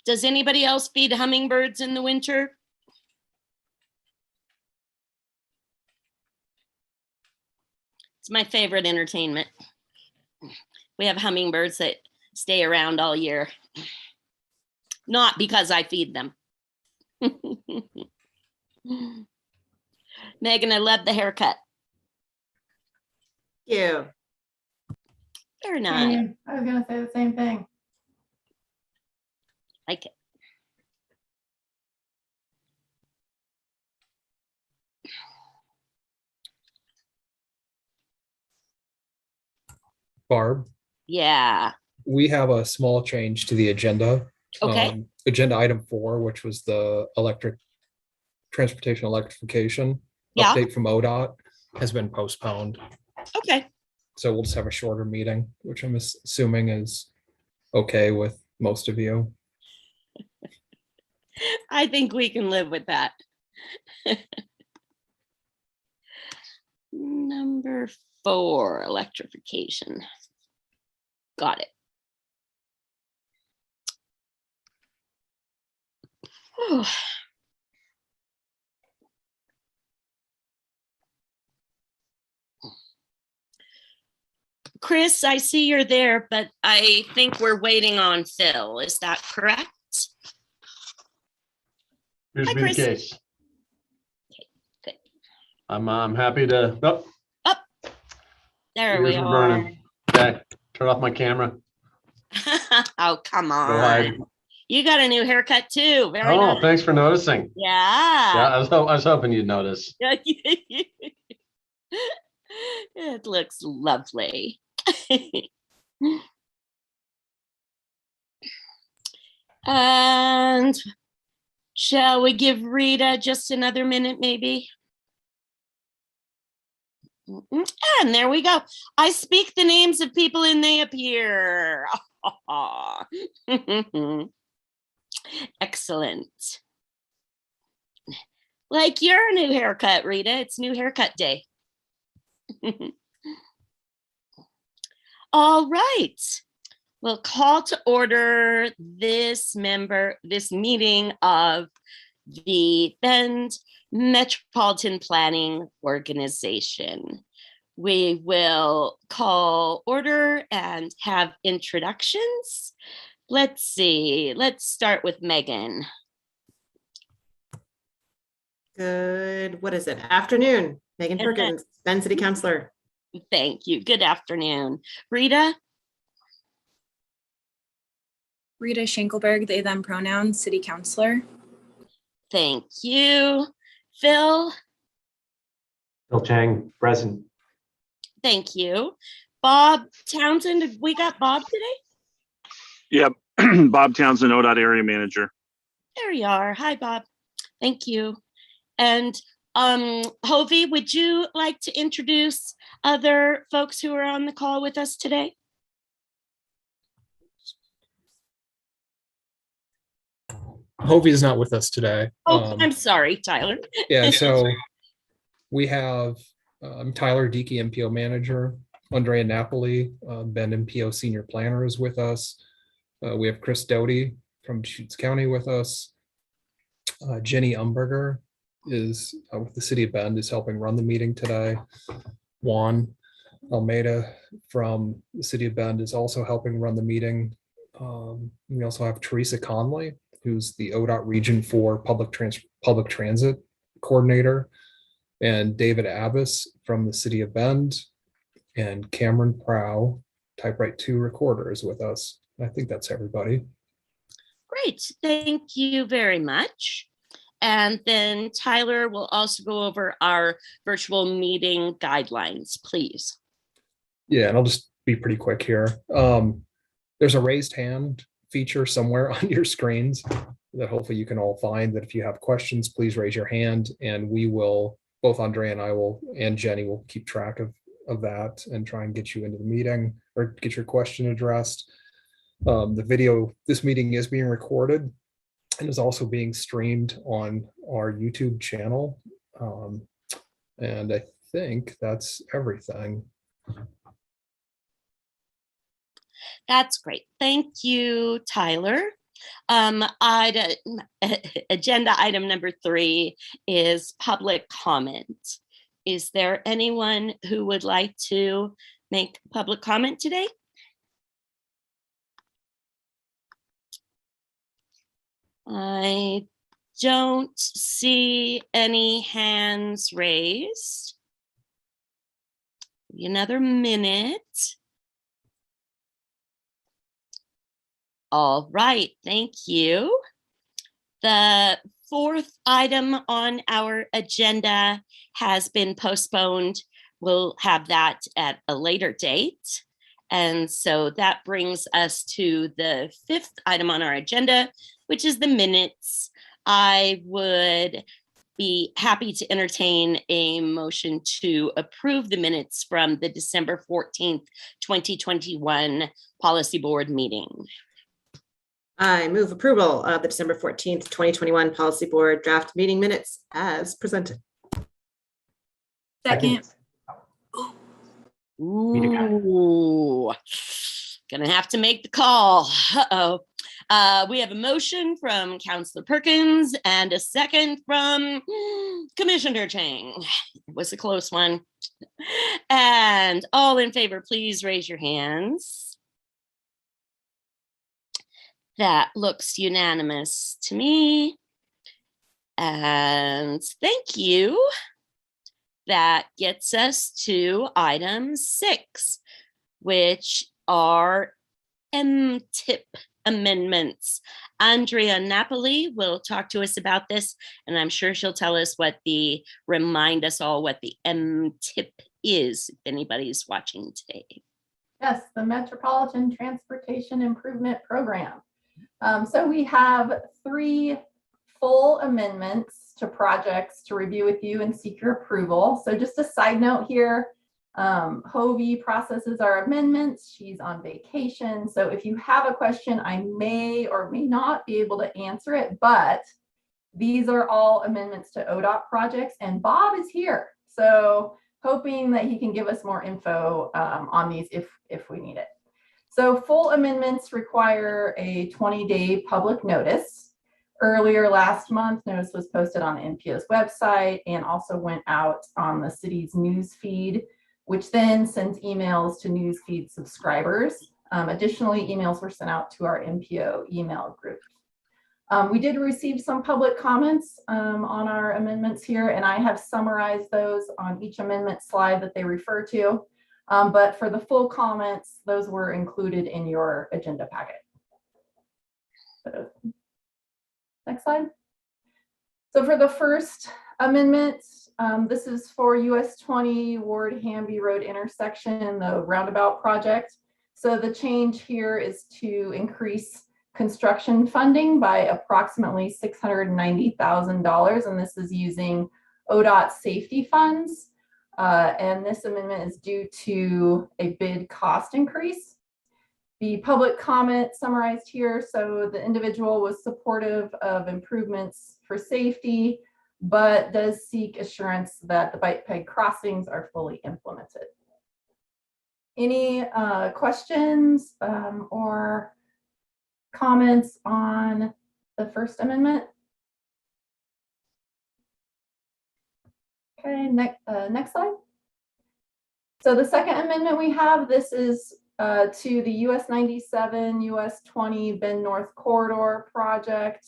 Does anybody else feed hummingbirds in the winter? It's my favorite entertainment. We have hummingbirds that stay around all year. Not because I feed them. Megan, I love the haircut. Thank you. Very nice. I was gonna say the same thing. Like it. Barb, Yeah. we have a small change to the agenda. Okay. Agenda item 4, which was the transportation electrification Yeah. update from ODOT, has been postponed. Okay. So we'll just have a shorter meeting, which I'm assuming is okay with most of you. I think we can live with that. Number 4, electrification. Got it. Whew. Chris, I see you're there, but I think we're waiting on Phil. Is that correct? Here's Hi, to be the Chris. case. Okay, good. I'm happy to. Oh, There ears we are are. burning. Okay, turn off my camera. Oh, come Go hide. on. You got a new haircut too. Very Oh, nice. thanks for noticing. Yeah, Yeah. I was hoping you'd notice. It looks lovely. And shall we give Rita just another minute, maybe? And there we go. I speak the names of people and they appear. Excellent. Like your new haircut, Rita. It's new haircut day. All right. We'll call to order this meeting of the Bend Metropolitan Planning Organization. We will call order and have introductions. Let's see. Let's start with Megan. Good. What is it? Afternoon. Megan Perkins, Bend City Councilor. Thank you. Good afternoon. Rita? Rita Schenkelberg, they, them pronouns, City Councilor. Thank you. Phil? Phil Chang, present. Thank you. Bob Townsend, we got Bob today? Yep, Bob Townsend, ODOT Area Manager. There you are. Hi, Bob. Thank you. And Hovey, would you like to introduce other folks who are on the call with us today? Hovey is not with us today. Oh, I'm sorry, Tyler. Yeah, so we have Tyler Deakey, MPO manager, Andrea Napoli, Bend MPO senior planner is with us. We have Chris Doty from Deschutes County with us. Jenny Umberger is with the city of Bend, is helping run the meeting today. Juan Almeida from the city of Bend is also helping run the meeting. We also have Teresa Conley, who's the ODOT Region 4 public transit coordinator, and David Abbas from the city of Bend, and Cameron Prow, Typewrite 2 recorder, is with us. I think that's everybody. Great, thank you very much. And then Tyler will also go over our virtual meeting guidelines, please. Yeah, and I'll just be pretty quick here. There's a raised hand feature somewhere on your screens that hopefully you can all find, that if you have questions, please raise your hand and we will, both Andrea and I will, and Jenny will keep track of that and try and get you into the meeting or get your question addressed. The video, this meeting is being recorded and is also being streamed on our YouTube channel. And I think that's everything. That's great. Thank you, Tyler. Agenda item number 3 is public comment. Is there anyone who would like to make public comment today? I don't see any hands raised. Another minute. All right, thank you. The 4th item on our agenda has been postponed. We'll have that at a later date. And so that brings us to the 5th item on our agenda, which is the minutes. I would be happy to entertain a motion to approve the minutes from the December 14th, 2021 Policy Board meeting. I move approval of the December 14th, 2021 Policy Board draft meeting minutes as presented. Second. Ooh, gonna have to make the call. Uh-oh. We have a motion from Councillor Perkins and a second from Commissioner Chang. It was a close one. And all in favor, please raise your hands. That looks unanimous to me. And thank you. That gets us to item 6, which are MTIP amendments. Andrea Napoli will talk to us about this, and I'm sure she'll tell us remind us all what the MTIP is, if anybody's watching today. Yes, the Metropolitan Transportation Improvement Program. So we have 3 full amendments to projects to review with you and seek your approval. So just a side note here, Hovey processes our amendments. She's on vacation. So if you have a question, I may or may not be able to answer it, but these are all amendments to ODOT projects and Bob is here. So hoping that he can give us more info on these if we need it. So full amendments require a 20-day public notice. Earlier last month, notice was posted on the MPO's website and also went out on the city's news feed, which then sends emails to news feed subscribers. Additionally, emails were sent out to our MPO email group. We did receive some public comments on our amendments here, and I have summarized those on each amendment slide that they refer to. But for the full comments, those were included in your agenda packet. So, next slide. So for the first amendment, this is for US 20 Ward Hamby Road intersection, the roundabout project. So the change here is to increase construction funding by approximately $690,000, and this is using ODOT safety funds. And this amendment is due to a bid cost increase. The public comment summarized here. So the individual was supportive of improvements for safety, but does seek assurance that the bike ped crossings are fully implemented. Any questions or comments on the first amendment? Okay, next slide. So the second amendment we have, this is to the US 97, US 20 Bend North Corridor project.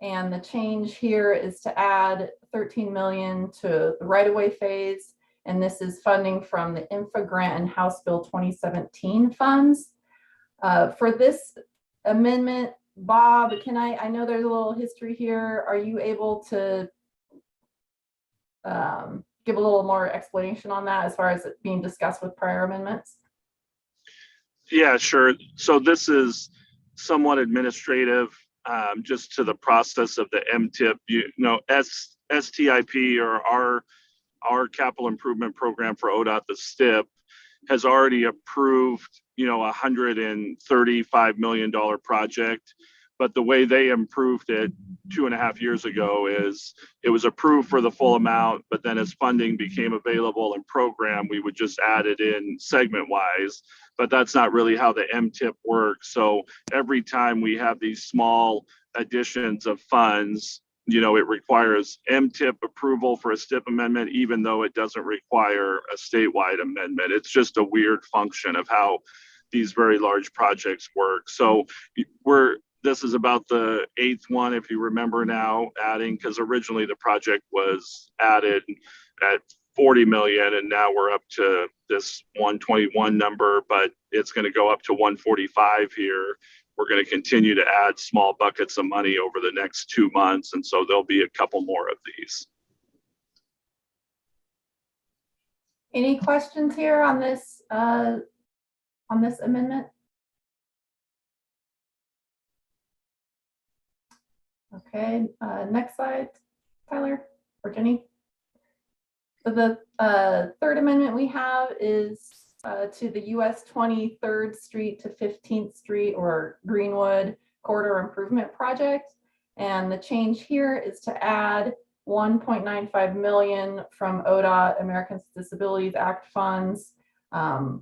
And the change here is to add 13 million to the right-of-way phase. And this is funding from the Infra Grant and House Bill 2017 funds. For this amendment, Bob, I know there's a little history here. Are you able to give a little more explanation on that as far as it being discussed with prior amendments? Yeah, sure. So this is somewhat administrative, just to the process of the MTIP. STIP or our capital improvement program for ODOT, the STIP, has already approved, $135 million project. But the way they improved it 2.5 years ago is it was approved for the full amount, but then as funding became available in program, we would just add it in segment wise. but that's not really how the MTIP works. So every time we have these small additions of funds, it requires MTIP approval for a STIP amendment, even though it doesn't require a statewide amendment. It's just a weird function of how these very large projects work. So this is about the 8th one, if you remember now, adding, because originally the project was added at 40 million, and now we're up to this 121 number, but it's going to go up to 145 here. We're going to continue to add small buckets of money over the next 2 months, and so there'll be a couple more of these. Any questions here on this amendment? Okay, next slide, Tyler or Jenny. So the third amendment we have is to the US 23rd Street to 15th Street or Greenwood Corridor Improvement Project. And the change here is to add 1.95 million from ODOT, Americans with Disabilities Act funds,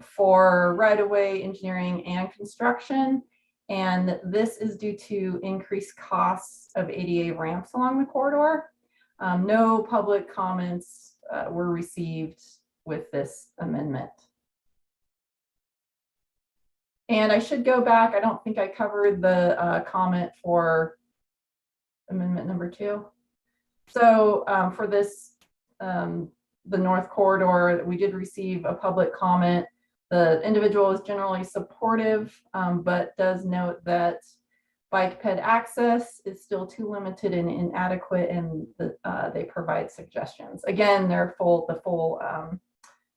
for right-of-way engineering and construction. And this is due to increased costs of ADA ramps along the corridor. No public comments were received with this amendment. And I should go back. I don't think I covered the comment for amendment number 2. So for this, the North Corridor, we did receive a public comment. The individual is generally supportive, but does note that bike ped access is still too limited and inadequate, and they provide suggestions. Again, the full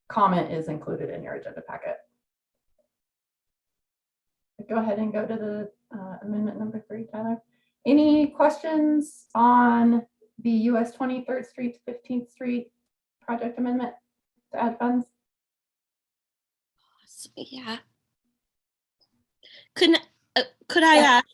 comment is included in your agenda packet. Go ahead and go to the amendment number 3, Tyler. Any questions on the US 23rd Street to 15th Street project amendment to add funds? Yeah. Could I ask,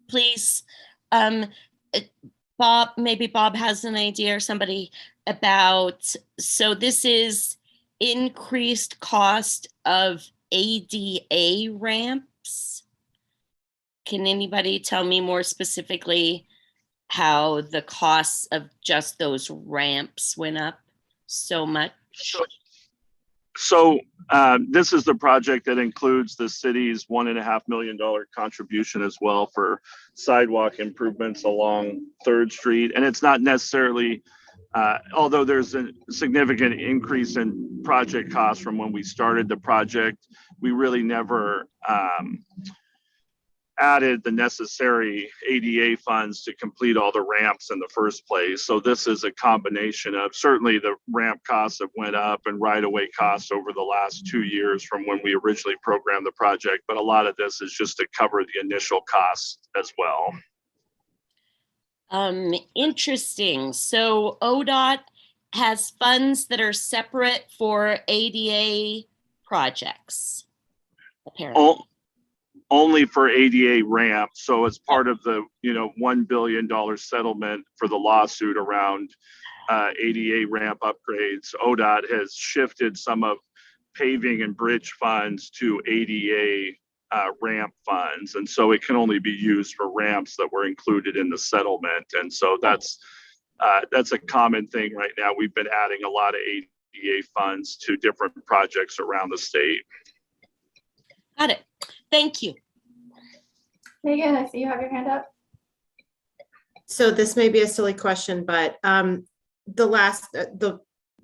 please, Bob, maybe Bob has an idea or somebody about, so this is increased cost of ADA ramps. Can anybody tell me more specifically how the costs of just those ramps went up so much? So this is the project that includes the city's $1.5 million contribution as well for sidewalk improvements along 3rd Street. And it's not necessarily, although there's a significant increase in project costs from when we started the project, we really never added the necessary ADA funds to complete all the ramps in the first place. So this is a combination of, certainly the ramp costs have went up and right-of-way costs over the last 2 years from when we originally programmed the project, but a lot of this is just to cover the initial costs as well. Interesting. So ODOT has funds that are separate for ADA projects, apparently. Only for ADA ramps. So as part of the $1 billion settlement for the lawsuit around ADA ramp upgrades, ODOT has shifted some of paving and bridge funds to ADA ramp funds. And so it can only be used for ramps that were included in the settlement. And so that's a common thing right now. We've been adding a lot of ADA funds to different projects around the state. Got it. Thank you. Megan, I see you have your hand up. So this may be a silly question, but the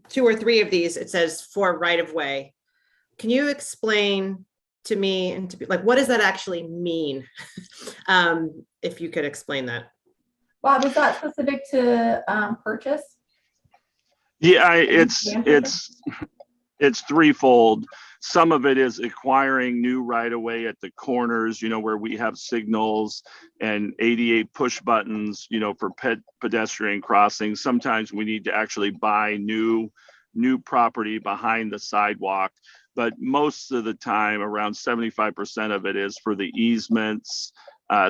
2 or 3 of these, it says for right of way. Can you explain to me and to be like, what does that actually mean? If you could explain that. Bob, is that specific to purchase? Yeah, it's threefold. Some of it is acquiring new right-of-way at the corners, where we have signals and ADA push buttons, for pedestrian crossings. Sometimes we need to actually buy new property behind the sidewalk, but most of the time, around 75% of it is for the easements,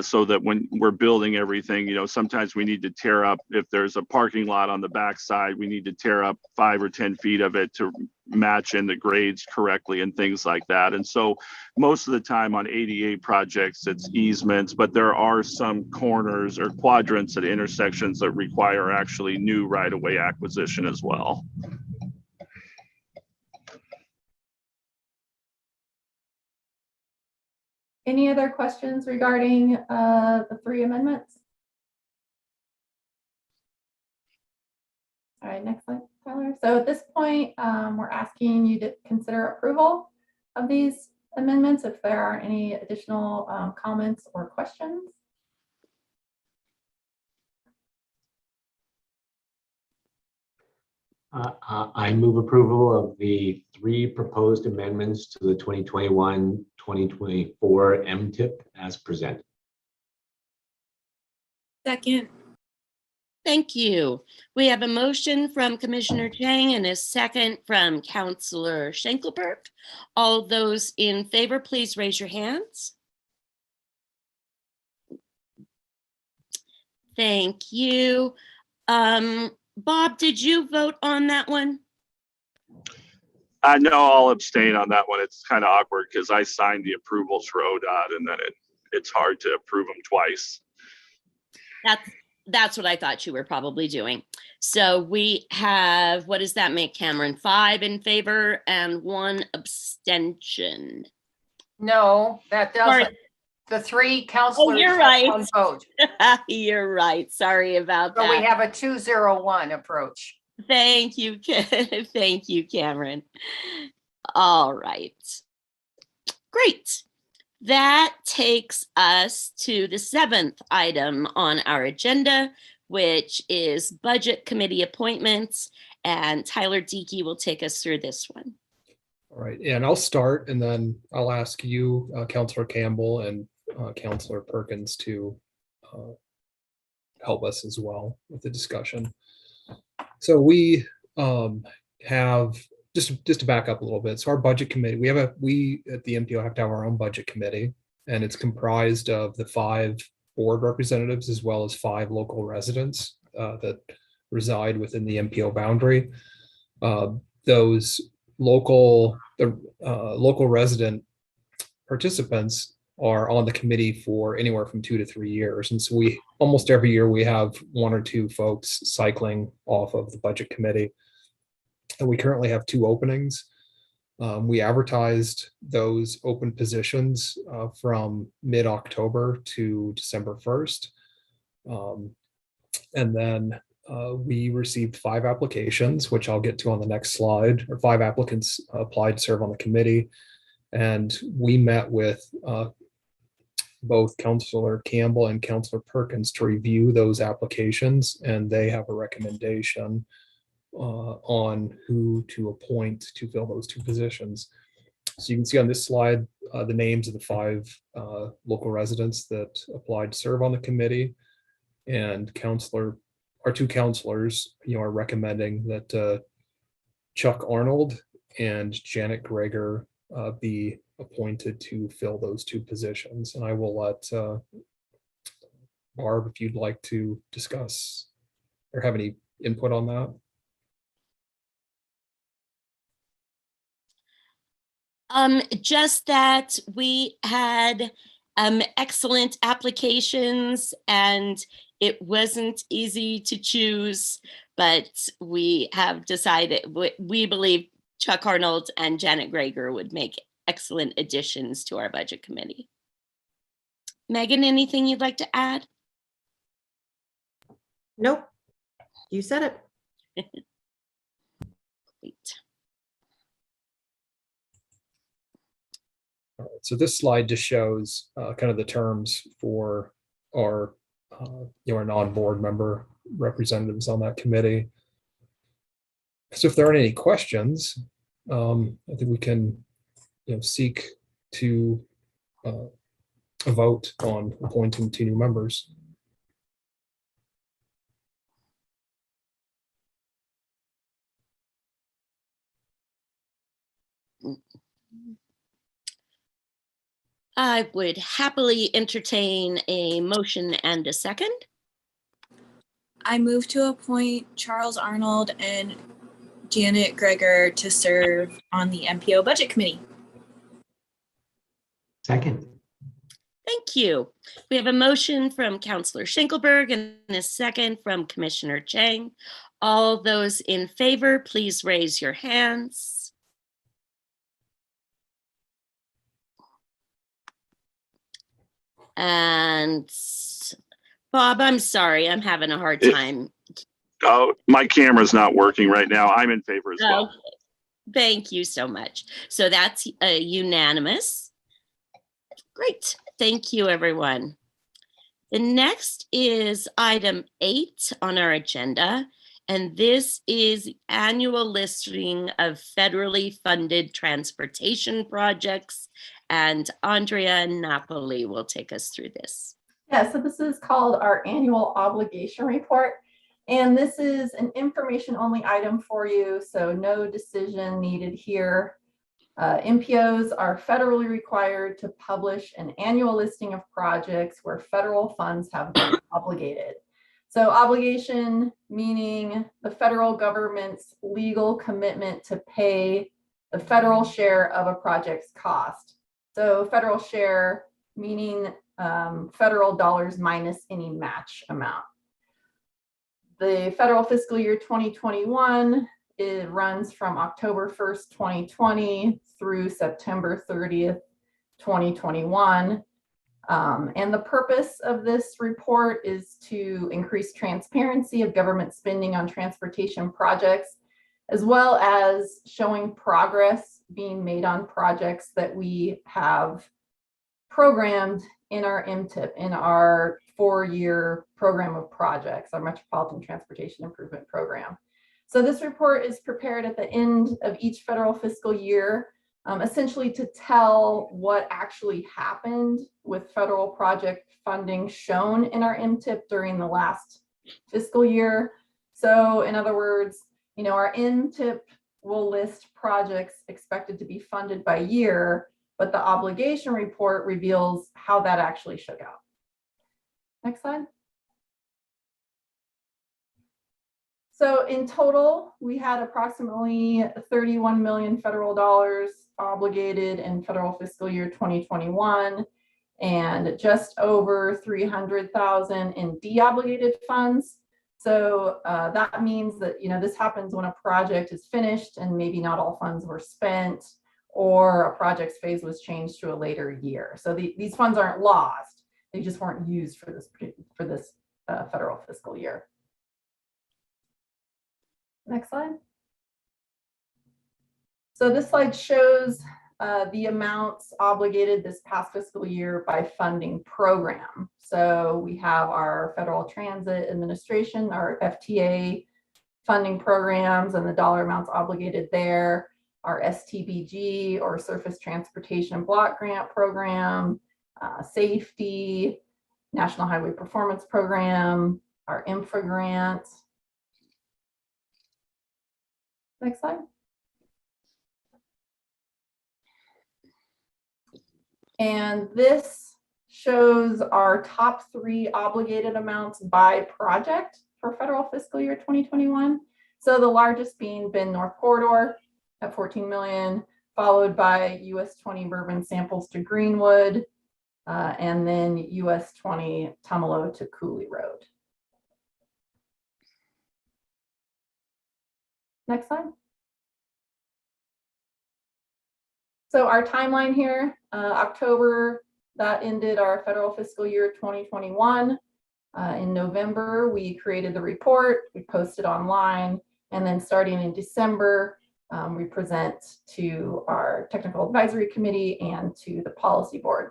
so that when we're building everything, sometimes we need to tear up, if there's a parking lot on the backside, we need to tear up 5 or 10 feet of it to match in the grades correctly and things like that. And so most of the time on ADA projects, it's easements, but there are some corners or quadrants at intersections that require actually new right-of-way acquisition as well. Any other questions regarding the 3 amendments? All right, next slide, Tyler. So at this point, we're asking you to consider approval of these amendments if there are any additional comments or questions. I move approval of the 3 proposed amendments to the 2021-2024 MTIP as presented. Second. Thank you. We have a motion from Commissioner Chang and a second from Councillor Schenkelberg. All those in favor, please raise your hands. Thank you. Bob, did you vote on that one? No, I'll abstain on that one. It's kind of awkward because I signed the approvals for ODOT and then it's hard to approve them twice. That's what I thought you were probably doing. So we have, what does that make, Cameron? 5 in favor and 1 abstention. No, that Sorry. doesn't. The 3 councilors you're have right. 1 vote. You're right. Sorry about So that. we have a 2-0-1 approach. Thank you. Thank you, Cameron. All right. Great. That takes us to the 7th item on our agenda, which is budget committee appointments. And Tyler Deakey will take us through this one. All right, and I'll start and then I'll ask you, Councillor Campbell and Councillor Perkins to help us as well with the discussion. So we have, just to back up a little bit, so our budget committee, we at the MPO have to have our own budget committee, and it's comprised of the 5 board representatives as well as 5 local residents that reside within the MPO boundary. Those local resident participants are on the committee for anywhere from 2 to 3 years. And so we almost every year we have 1 or 2 folks cycling off of the budget committee. And we currently have 2 openings. We advertised those open positions from mid-October to December 1st. And then we received 5 applications, which I'll get to on the next slide, or 5 applicants applied to serve on the committee. And we met with both Councillor Campbell and Councillor Perkins to review those applications, and they have a recommendation on who to appoint to fill those 2 positions. So you can see on this slide the names of the 5 local residents that applied to serve on the committee, and our 2 councillors, are recommending that Chuck Arnold and Janet Greger be appointed to fill those 2 positions. And I will let Barb, if you'd like to discuss or have any input on that. Just that we had excellent applications and it wasn't easy to choose, but we have decided, we believe Chuck Arnold and Janet Greger would make excellent additions to our budget committee. Megan, anything you'd like to add? Nope. You said it. Great. All right, so this slide just shows kind of the terms for our our non-board member representatives on that committee. So if there aren't any questions, I think we can seek to vote on appointing 2 new members. I would happily entertain a motion and a second. I move to appoint Charles Arnold and Janet Gregor to serve on the MPO Budget Committee. Second. Thank you. We have a motion from Councillor Schinkelberg and a second from Commissioner Chang. All those in favor, please raise your hands. And Bob, I'm sorry, I'm having a hard time. Oh, my camera's not working right now. I'm in favor as well. Okay. Thank you so much. So that's unanimous. Great. Thank you, everyone. The next is item 8 on our agenda, and this is annual listing of federally funded transportation projects. And Andrea Napoli will take us through this. Yeah, so this is called our annual obligation report. And this is an information only item for you, so no decision needed here. MPOs are federally required to publish an annual listing of projects where federal funds have been obligated. So obligation meaning the federal government's legal commitment to pay the federal share of a project's cost. So federal share meaning federal dollars minus any match amount. The federal fiscal year 2021, it runs from October 1st, 2020 through September 30th, 2021. And the purpose of this report is to increase transparency of government spending on transportation projects, as well as showing progress being made on projects that we have programmed in our MTIP, in our 4-year program of projects, our Metropolitan Transportation Improvement Program. So this report is prepared at the end of each federal fiscal year, essentially to tell what actually happened with federal project funding shown in our MTIP during the last fiscal year. So in other words, you know, our MTIP will list projects expected to be funded by year, but the obligation report reveals how that actually shook out. Next slide. So in total, we had approximately 31 million federal dollars obligated in federal fiscal year 2021, and just over 300,000 in de-obligated funds. So that means that, you know, this happens when a project is finished and maybe not all funds were spent, or a project's phase was changed to a later year. So these funds aren't lost. They just weren't used for this federal fiscal year. Next slide. So this slide shows the amounts obligated this past fiscal year by funding program. So we have our Federal Transit Administration, our FTA funding programs, and the dollar amounts obligated there. Our STBG, or Surface Transportation Block Grant Program, Safety, National Highway Performance Program, our INFRA grant. Next slide. And this shows our top 3 obligated amounts by project for federal fiscal year 2021. So the largest being Bend North Corridor at 14 million, followed by US 20 Bourbon Samples to Greenwood, and then US 20 Tumalo to Cooley Road. Next slide. So our timeline here, October, that ended our federal fiscal year 2021. In November, we created the report, we posted online, and then starting in December, we present to our technical advisory committee and to the policy board.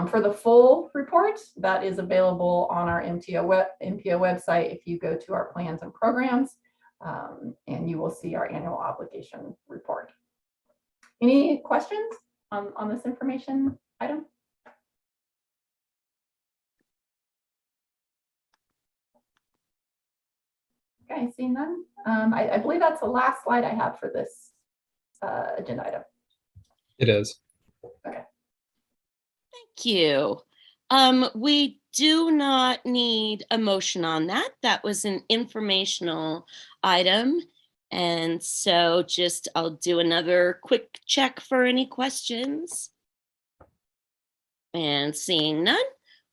For the full report, that is available on our MPO website if you go to our plans and programs, and you will see our annual obligation report. Any questions on this information item? Okay, seeing none. I believe that's the last slide I have for this agenda item. It is. Okay. Thank you. We do not need a motion on that. That was an informational item. And so just I'll do another quick check for any questions. And seeing none,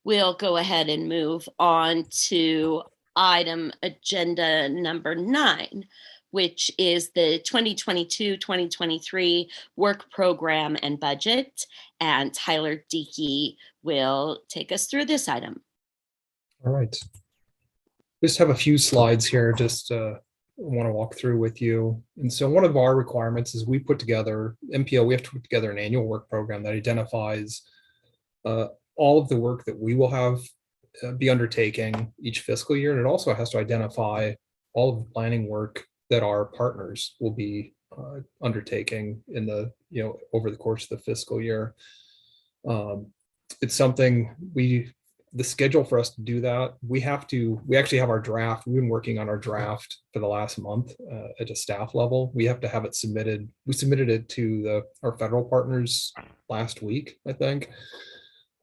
we'll go ahead and move on to item agenda number 9, which is the 2022-2023 work program and budget. And Tyler Diekey will take us through this item. All right. Just have a few slides here, just want to walk through with you. And so one of our requirements is we put together, MPO, we have to put together an annual work program that identifies all of the work that we will have be undertaking each fiscal year. And it also has to identify all of the planning work that our partners will be undertaking in the, over the course of the fiscal year. It's something the schedule for us to do that, we actually have our draft. We've been working on our draft for the last month at a staff level. We have to have it submitted. We submitted it to our federal partners last week, I think.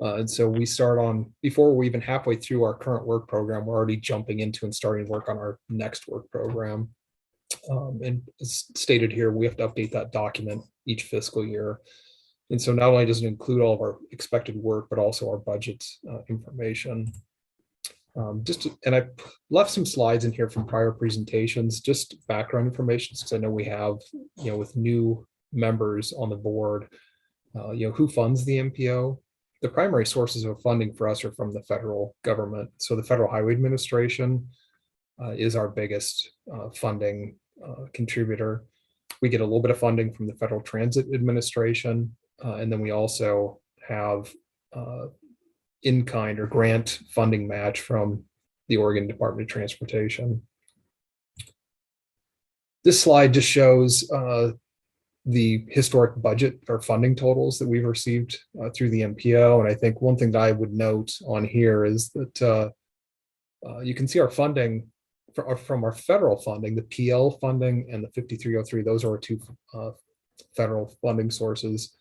And so we start on, before we're even halfway through our current work program, we're already jumping into and starting work on our next work program. And as stated here, we have to update that document each fiscal year. And so not only does it include all of our expected work, but also our budget information. And I left some slides in here from prior presentations, just background information, because I know we have, with new members on the board, who funds the MPO. The primary sources of funding for us are from the federal government. So the Federal Highway Administration is our biggest funding contributor. We get a little bit of funding from the Federal Transit Administration. And then we also have in-kind or grant funding match from the Oregon Department of Transportation. This slide just shows the historic budget or funding totals that we've received through the MPO. And I think one thing that I would note on here is that you can see our funding from our federal funding, the PL funding and the 5303, those are our two federal funding sources.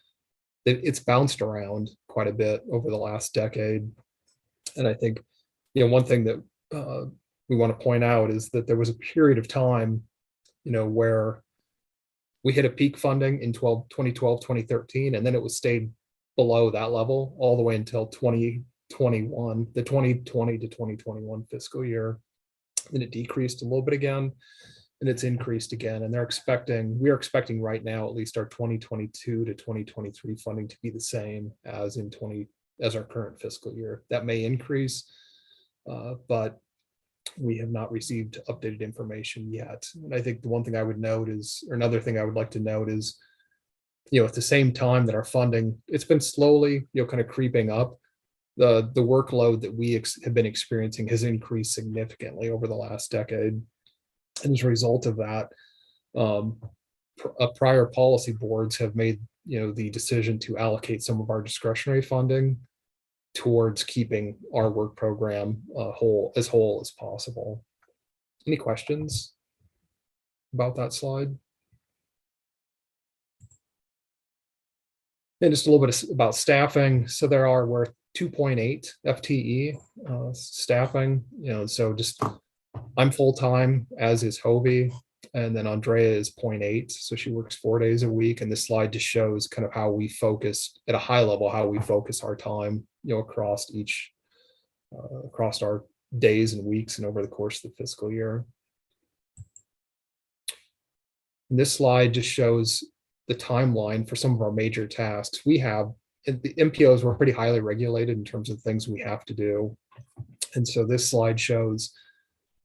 It's bounced around quite a bit over the last decade. And I think, one thing that we want to point out is that there was a period of time, where we hit a peak funding in 2012, 2013, and then it was stayed below that level all the way until 2021, the 2020 to 2021 fiscal year. Then it decreased a little bit again, and it's increased again. And we are expecting right now, at least our 2022 to 2023 funding to be the same as as our current fiscal year. That may increase, but we have not received updated information yet. And I think the one thing I would note is, or another thing I would like to note is, at the same time that our funding, it's been slowly, kind of creeping up. The workload that we have been experiencing has increased significantly over the last decade. And as a result of that, prior policy boards have made, the decision to allocate some of our discretionary funding towards keeping our work program whole as possible. Any questions about that slide? And just a little bit about staffing. So we're 2.8 FTE staffing, so just I'm full-time, as is Hovey, and then Andrea is 0.8, so she works 4 days a week. And this slide just shows kind of how we focus at a high level, how we focus our time, across our days and weeks and over the course of the fiscal year. And this slide just shows the timeline for some of our major tasks. We have, the MPOs were pretty highly regulated in terms of things we have to do. And so this slide shows,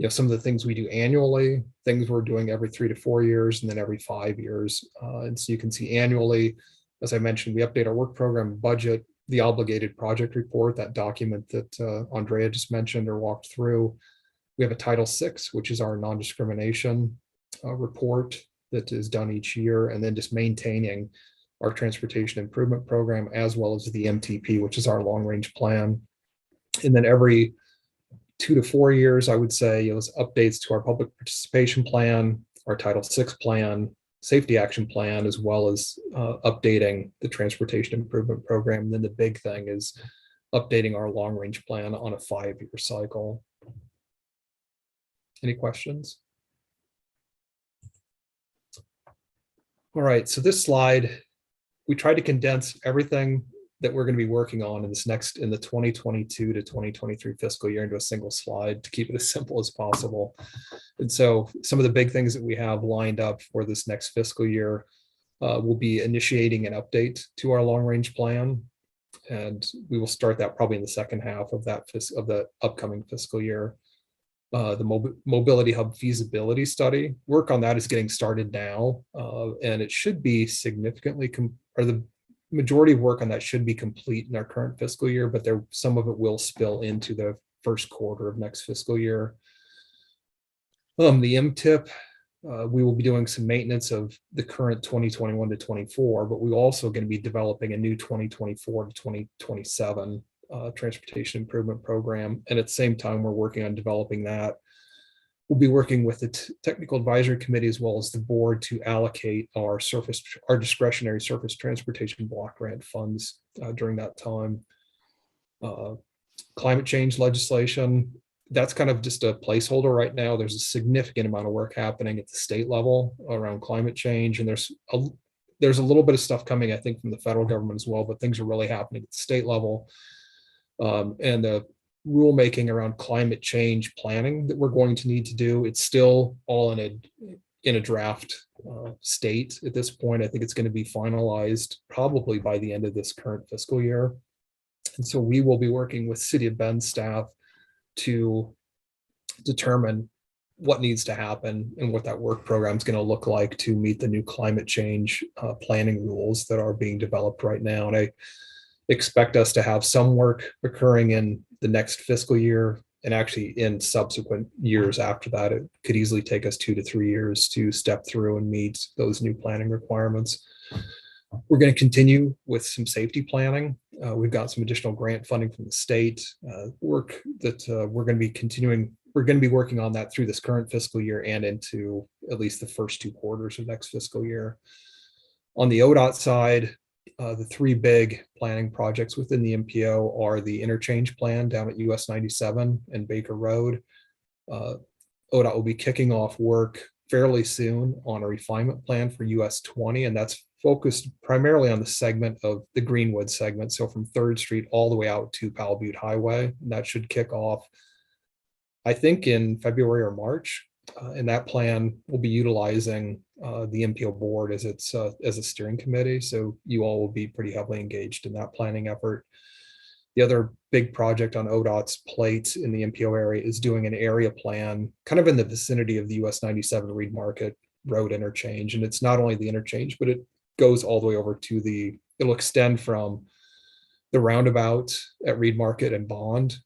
some of the things we do annually, things we're doing every 3 to 4 years, and then every 5 years. And so you can see annually, as I mentioned, we update our work program budget, the obligated project report, that document that Andrea just mentioned or walked through. We have a Title VI, which is our non-discrimination report that is done each year, and then just maintaining our transportation improvement program, as well as the MTP, which is our long-range plan. And then every 2 to 4 years, I would say, updates to our public participation plan, our Title VI plan, safety action plan, as well as updating the transportation improvement program. And then the big thing is updating our long range plan on a 5-year cycle. Any questions? All right, so this slide, we tried to condense everything that we're going to be working on in the 2022 to 2023 fiscal year into a single slide to keep it as simple as possible. And so some of the big things that we have lined up for this next fiscal year will be initiating an update to our long range plan. And we will start that probably in the second half of the upcoming fiscal year. The mobility hub feasibility study work on that is getting started now, and it should be significantly the majority of work on that should be complete in our current fiscal year, but some of it will spill into the first quarter of next fiscal year. The MTIP, we will be doing some maintenance of the current 2021 to 24, but we're also going to be developing a new 2024 to 2027 transportation improvement program. And at the same time, we're working on developing that. We'll be working with the technical advisory committee as well as the board to allocate our discretionary surface transportation block grant funds during that time. Climate change legislation, that's kind of just a placeholder right now. There's a significant amount of work happening at the state level around climate change, and there's a little bit of stuff coming, I think, from the federal government as well, but things are really happening at the state level. And the rulemaking around climate change planning that we're going to need to do, it's still all in a draft state at this point. I think it's going to be finalized probably by the end of this current fiscal year. And so we will be working with City of Bend staff to determine what needs to happen and what that work program is going to look like to meet the new climate change planning rules that are being developed right now. And I expect us to have some work occurring in the next fiscal year, and actually in subsequent years after that. It could easily take us 2 to 3 years to step through and meet those new planning requirements. We're going to continue with some safety planning. We've got some additional grant funding from the state work that we're going to be continuing. We're going to be working on that through this current fiscal year and into at least the first 2 quarters of next fiscal year. On the ODOT side, the 3 big planning projects within the MPO are the interchange plan down at US 97 and Baker Road. ODOT will be kicking off work fairly soon on a refinement plan for US 20, and that's focused primarily on the segment of the Greenwood segment, so from 3rd Street all the way out to Powell Butte Highway. And that should kick off, I think, in February or March. And that plan will be utilizing the MPO board as a steering committee. So you all will be pretty heavily engaged in that planning effort. The other big project on ODOT's plate in the MPO area is doing an area plan kind of in the vicinity of the US 97 Reed Market Road interchange. And it's not only the interchange, but it goes all the way over to it'll extend from the roundabout at Reed Market and Bond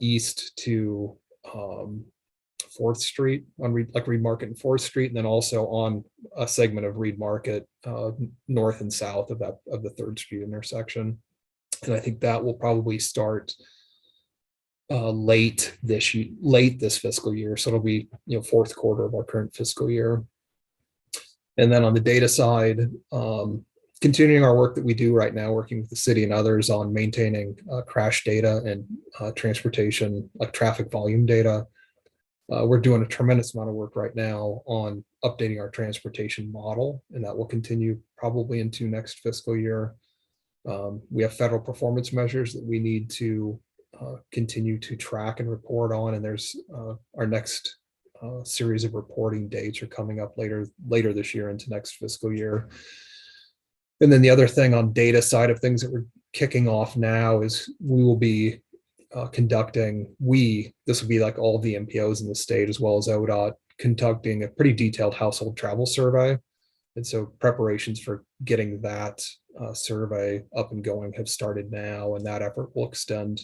east to 4th Street on Reed Market and 4th Street, and then also on a segment of Reed Market north and south of the 3rd Street intersection. And I think that will probably start late this fiscal year. So it'll be 4th quarter of our current fiscal year. And then on the data side, continuing our work that we do right now, working with the city and others on maintaining crash data and transportation, like traffic volume data. We're doing a tremendous amount of work right now on updating our transportation model, and that will continue probably into next fiscal year. We have federal performance measures that we need to continue to track and report on, and there's our next series of reporting dates are coming up later this year into next fiscal year. And then the other thing on data side of things that we're kicking off now is we will be this will be like all the MPOs in the state as well as ODOT, conducting a pretty detailed household travel survey. And so preparations for getting that survey up and going have started now, and that effort will extend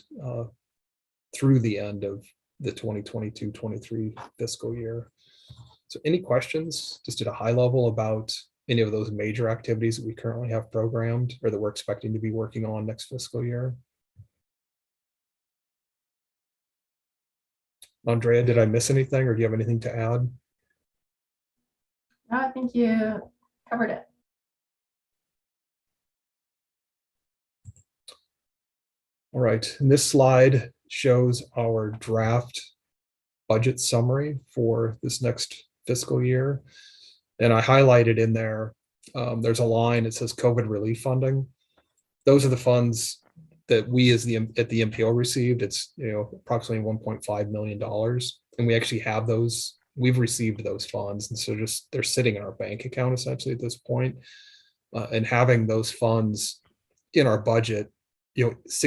through the end of the 2022-23 fiscal year. So any questions just at a high level about any of those major activities that we currently have programmed or that we're expecting to be working on next fiscal year? Andrea, did I miss anything, or do you have anything to add? I think you covered it. All right, and this slide shows our draft budget summary for this next fiscal year. And I highlighted in there, there's a line that says COVID relief funding. Those are the funds that we at the MPO received. It's approximately $1.5 million. And we actually have those, we've received those funds. And so just they're sitting in our bank account essentially at this point. And having those funds in our budget, this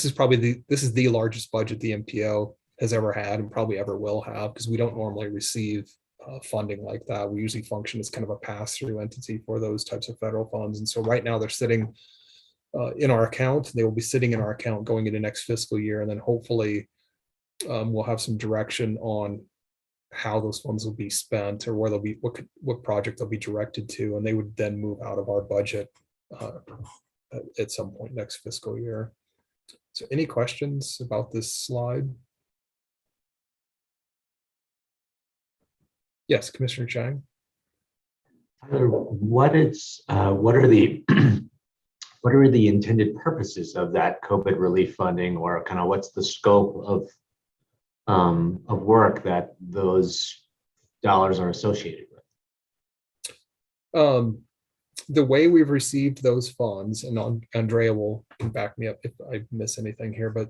is the largest budget the MPO has ever had and probably ever will have, because we don't normally receive funding like that. We usually function as kind of a pass-through entity for those types of federal funds. And so right now they're sitting in our account. They will be sitting in our account going into next fiscal year. And then hopefully we'll have some direction on how those funds will be spent or where they'll be, what project they'll be directed to. And they would then move out of our budget at some point next fiscal year. So any questions about this slide? Yes, Commissioner Chang. Tyler, what are the what are the intended purposes of that COVID relief funding, or kind of what's the scope of work that those dollars are associated with? The way we've received those funds, and Andrea will back me up if I miss anything here, but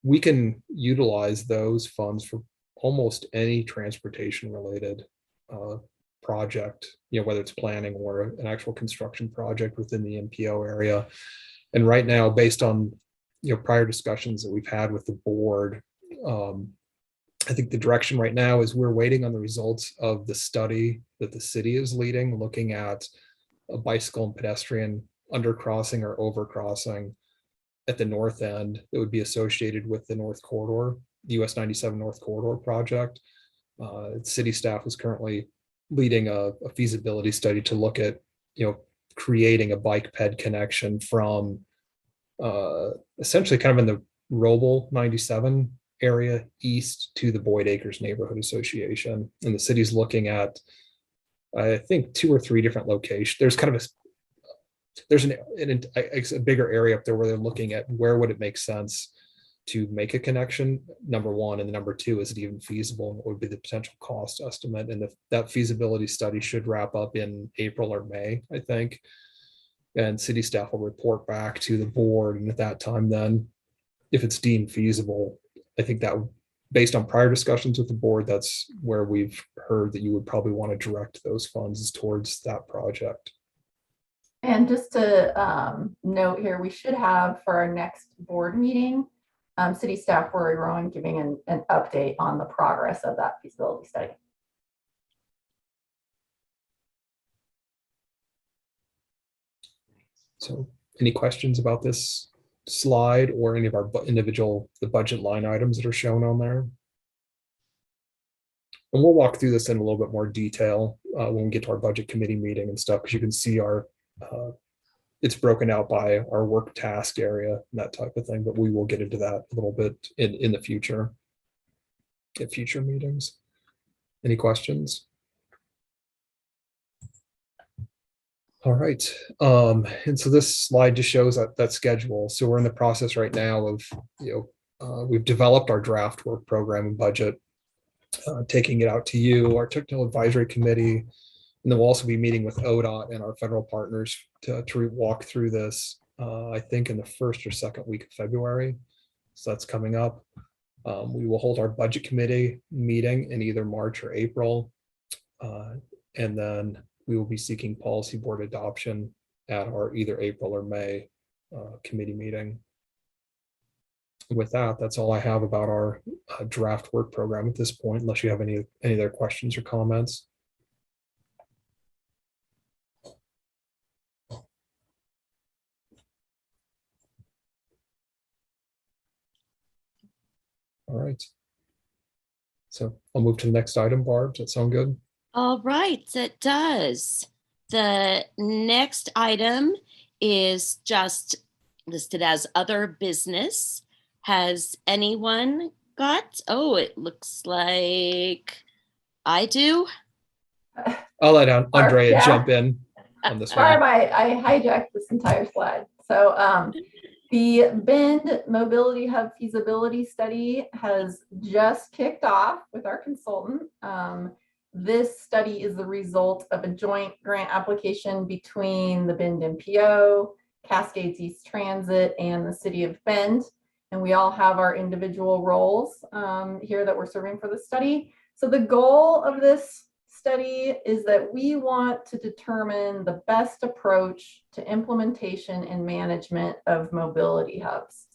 we can utilize those funds for almost any transportation related project, whether it's planning or an actual construction project within the MPO area. And right now, based on prior discussions that we've had with the board, I think the direction right now is we're waiting on the results of the study that the city is leading, looking at a bicycle and pedestrian undercrossing or overcrossing at the north end that would be associated with the North Corridor, US 97 North Corridor project. City staff is currently leading a feasibility study to look at, creating a bike ped connection from essentially kind of in the Roble 97 area east to the Boyd Acres Neighborhood Association. And the city's looking at, I think, 2 or 3 different locations. There's kind of a bigger area up there where they're looking at where would it make sense to make a connection, number one, and number two, is it even feasible, and what would be the potential cost estimate? And that feasibility study should wrap up in April or May, I think. And city staff will report back to the board, and at that time, then, if it's deemed feasible, I think that, based on prior discussions with the board, that's where we've heard that you would probably want to direct those funds towards that project. And just to note here, we should have for our next board meeting, city staff Rory Rowan giving an update on the progress of that feasibility study. So any questions about this slide or any of our the budget line items that are shown on there? And we'll walk through this in a little bit more detail when we get to our budget committee meeting and stuff, because you can see our it's broken out by our work task area and that type of thing, but we will get into that a little bit in the future, at future meetings. Any questions? All right. And so this slide just shows that schedule. So we're in the process right now of, we've developed our draft work program and budget, taking it out to you, our technical advisory committee, and then we'll also be meeting with ODOT and our federal partners to walk through this, I think in the first or second week of February. So that's coming up. We will hold our budget committee meeting in either March or April. And then we will be seeking policy board adoption at our either April or May committee meeting. With that, that's all I have about our draft work program at this point, unless you have any other questions or comments. All right. So I'll move to the next item, Barb. Does that sound good? All right, it does. The next item is just listed as other business. Has anyone got? Oh, it looks like I do. I'll let Andrea Yeah. jump in. on this one. Barb, I hijacked this entire slide. So the Bend Mobility Hub feasibility study has just kicked off with our consultant. This study is the result of a joint grant application between the Bend MPO, Cascades East Transit, and the City of Bend. And we all have our individual roles here that we're serving for the study. So the goal of this study is that we want to determine the best approach to implementation and management of mobility hubs.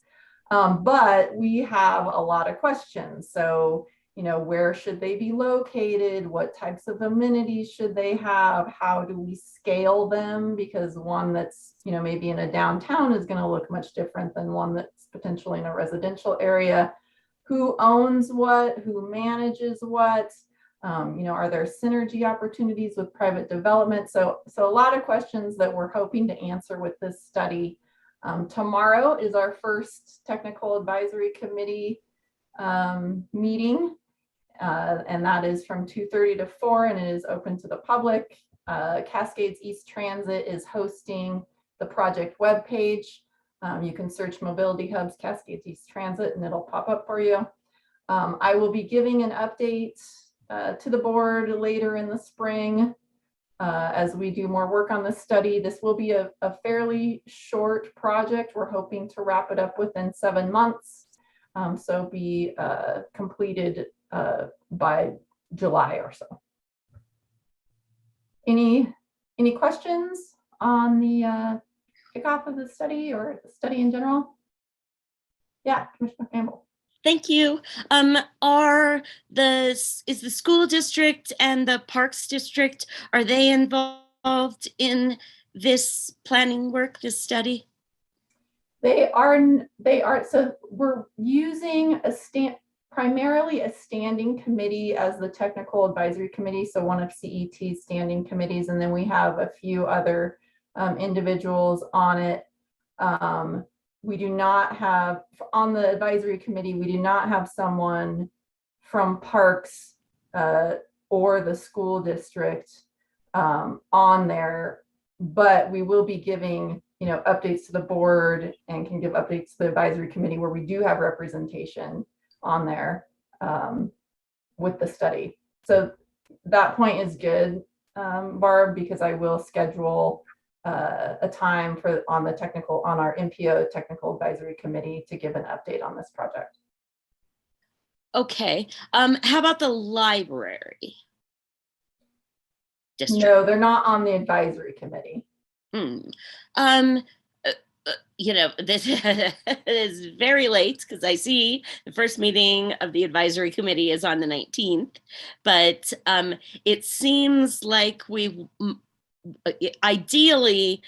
But we have a lot of questions. So, you know, where should they be located? What types of amenities should they have? How do we scale them? Because one that's, you know, maybe in a downtown is going to look much different than one that's potentially in a residential area. Who owns what? Who manages what? You know, are there synergy opportunities with private development? So a lot of questions that we're hoping to answer with this study. Tomorrow is our first technical advisory committee meeting, and that is from 2:30 to 4, and it is open to the public. Cascades East Transit is hosting the project webpage. You can search Mobility Hubs Cascades East Transit and it'll pop up for you. I will be giving an update to the board later in the spring as we do more work on this study. This will be a fairly short project. We're hoping to wrap it up within 7 months. So be completed by July or so. Any questions on the kickoff of the study or the study in general? Yeah, Commissioner Campbell. Thank you. Is the school district and the parks district, are they involved in this planning work, this study? They are. So we're using primarily a standing committee as the technical advisory committee. So one of CET's standing committees, and then we have a few other individuals on it. We do not have, on the advisory committee, we do not have someone from parks or the school district on there, but we will be giving, you know, updates to the board and can give updates to the advisory committee where we do have representation on there with the study. So that point is good, Barb, because I will schedule a time on our MPO technical advisory committee to give an update on this project. Okay. How about the library district? No, they're not on the advisory committee. You know, this is very late because I see the first meeting of the advisory committee is on the 19th, but it seems like ideally,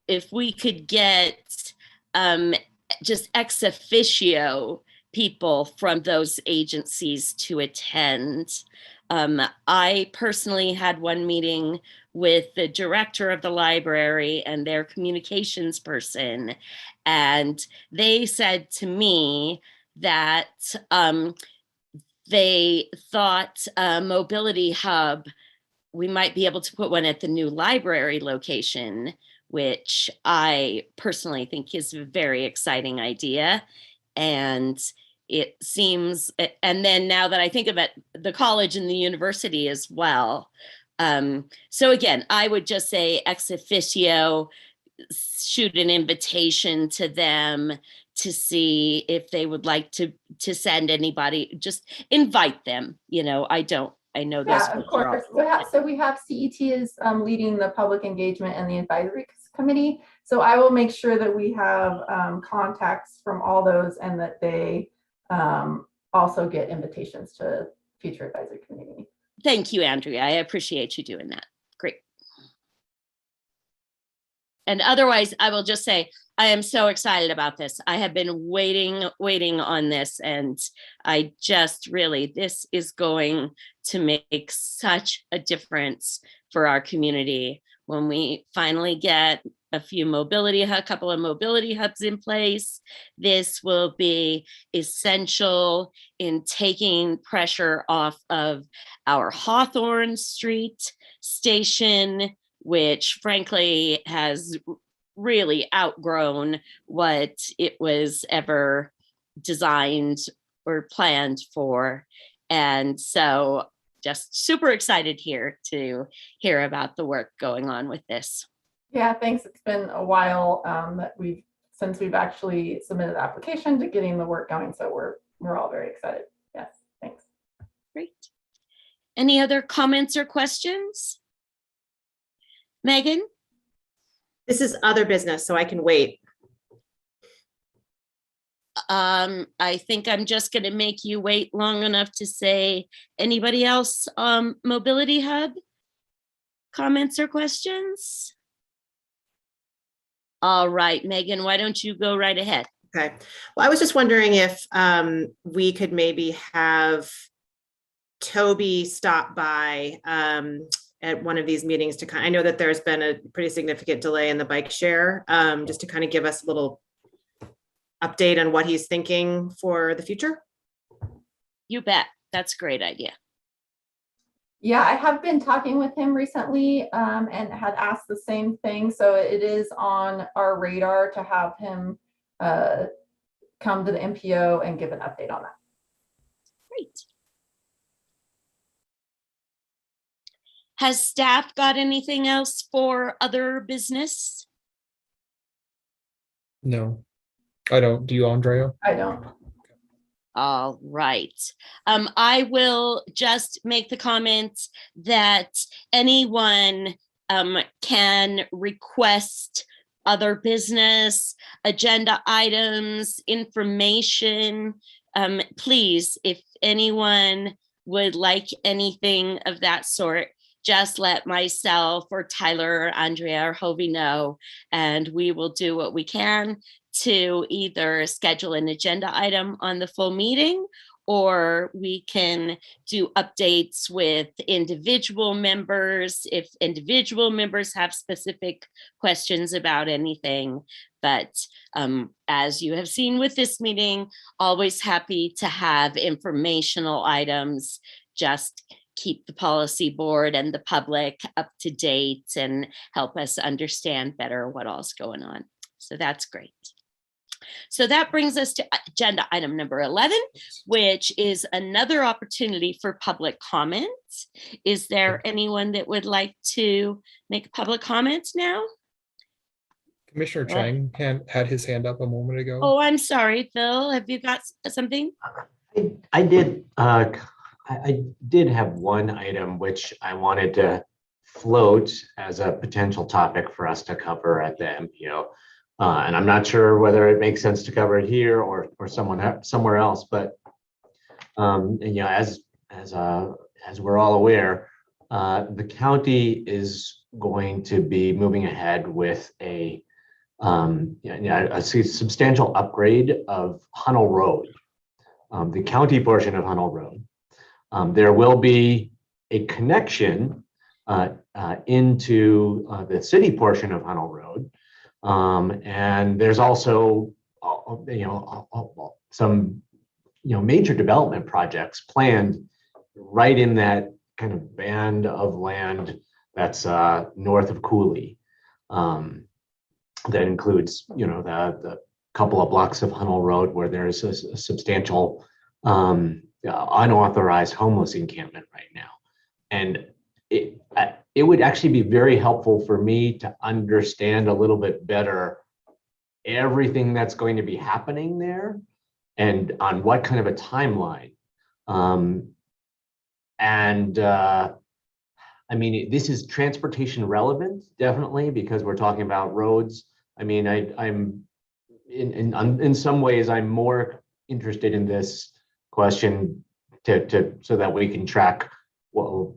if we could get just ex officio people from those agencies to attend. I personally had one meeting with the director of the library and their communications person, and they said to me that they thought a mobility hub, we might be able to put one at the new library location, which I personally think is a very exciting idea. And it seems, and then now that I think of it, the college and the university as well. So again, I would just say ex officio, shoot an invitation to them to see if they would like to send anybody, just invite them. You know, I know those. Yeah, of course. So we have CET is leading the public engagement and the advisory committee. So I will make sure that we have contacts from all those and that they also get invitations to future advisory committee meetings. Thank you, Andrea. I appreciate you doing that. Great. And otherwise, I will just say, I am so excited about this. I have been waiting on this, and I just really, this is going to make such a difference for our community when we finally get a couple of mobility hubs in place. This will be essential in taking pressure off of our Hawthorne Street station which frankly has really outgrown what it was ever designed or planned for. And so just super excited here to hear about the work going on with this. Yeah, thanks. It's been a while since we've actually submitted the application to getting the work going. So we're all very excited. Yes, thanks. Great. Any other comments or questions? Megan? This is other business, so I can wait. I think I'm just going to make you wait long enough to say, anybody else Mobility Hub comments or questions? All right, Megan, why don't you go right ahead? Okay. Well, I was just wondering if we could maybe have Toby stop by at one of these meetings to I know that there's been a pretty significant delay in the bike share, just to kind of give us a little update on what he's thinking for the future. You bet. That's a great idea. Yeah, I have been talking with him recently and had asked the same thing. So it is on our radar to have him come to the MPO and give an update on that. Great. Has staff got anything else for other business? No, I don't. Do you, Andrea? I don't. All right. I will just make the comment that anyone can request other business, agenda items, information. Please, if anyone would like anything of that sort, just let myself or Tyler or Andrea or Hovey know, and we will do what we can to either schedule an agenda item on the full meeting, or we can do updates with individual members if individual members have specific questions about anything. But as you have seen with this meeting, always happy to have informational items. Just keep the policy board and the public up to date and help us understand better what all's going on. So that's great. So that brings us to agenda item number 11, which is another opportunity for public comments. Is there anyone that would like to make public comments now? Commissioner Chang had his hand up a moment ago. Oh, I'm sorry, Phil. Have you got something? I did. I did have one item which I wanted to float as a potential topic for us to cover at the MPO. And I'm not sure whether it makes sense to cover it here or somewhere else, but and, you know, as we're all aware, the county is going to be moving ahead with a substantial upgrade of Hunnell Road, the county portion of Hunnell Road. There will be a connection into the city portion of Hunnell Road. And there's also, some, major development projects planned right in that kind of band of land that's north of Cooley. That includes, the couple of blocks of Hunnell Road where there's a substantial unauthorized homeless encampment right now. And it would actually be very helpful for me to understand a little bit better everything that's going to be happening there and on what kind of a timeline. I mean, this is transportation relevant, definitely, because we're talking about roads. I mean, I'm in some ways, I'm more interested in this question so that we can track, well,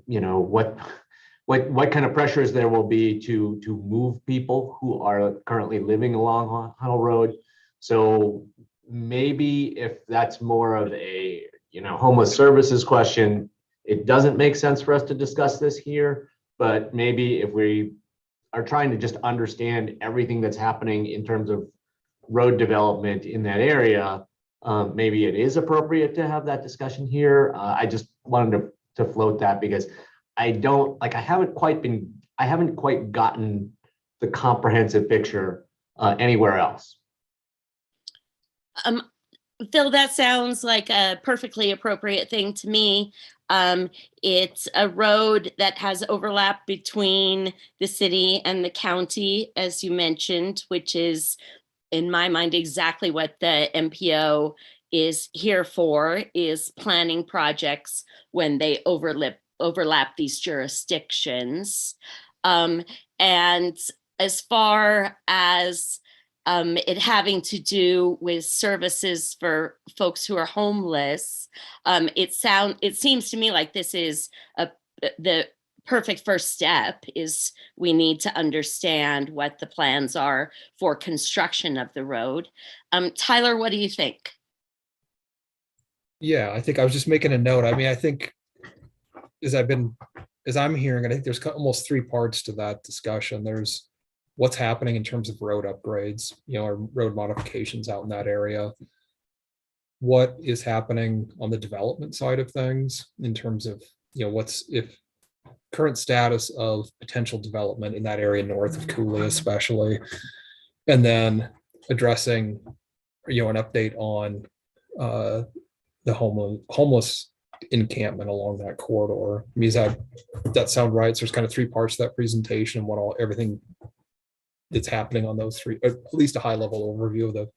what kind of pressures there will be to move people who are currently living along Hunnell Road. So maybe if that's more of a homeless services question, it doesn't make sense for us to discuss this here. But maybe if we are trying to just understand everything that's happening in terms of road development in that area, maybe it is appropriate to have that discussion here. I just wanted to float that because I haven't quite been I haven't quite gotten the comprehensive picture anywhere else. Phil, that sounds like a perfectly appropriate thing to me. It's a road that has overlap between the city and the county, as you mentioned, which is, in my mind, exactly what the MPO is here for, is planning projects when they overlap these jurisdictions. And as far as it having to do with services for folks who are homeless, it seems to me like this is the perfect first step. Is we need to understand what the plans are for construction of the road. Tyler, what do you think? Yeah, I think I was just making a note. I mean, I think as I'm hearing, I think there's almost three parts to that discussion. There's what's happening in terms of road upgrades, or road modifications out in that area. What is happening on the development side of things in terms of, what's if current status of potential development in that area north of Cooley especially, and then addressing, an update on the homeless encampment along that corridor. I mean, does that sound right? So there's kind of three parts to that presentation and everything that's happening on those three, at least a high level overview of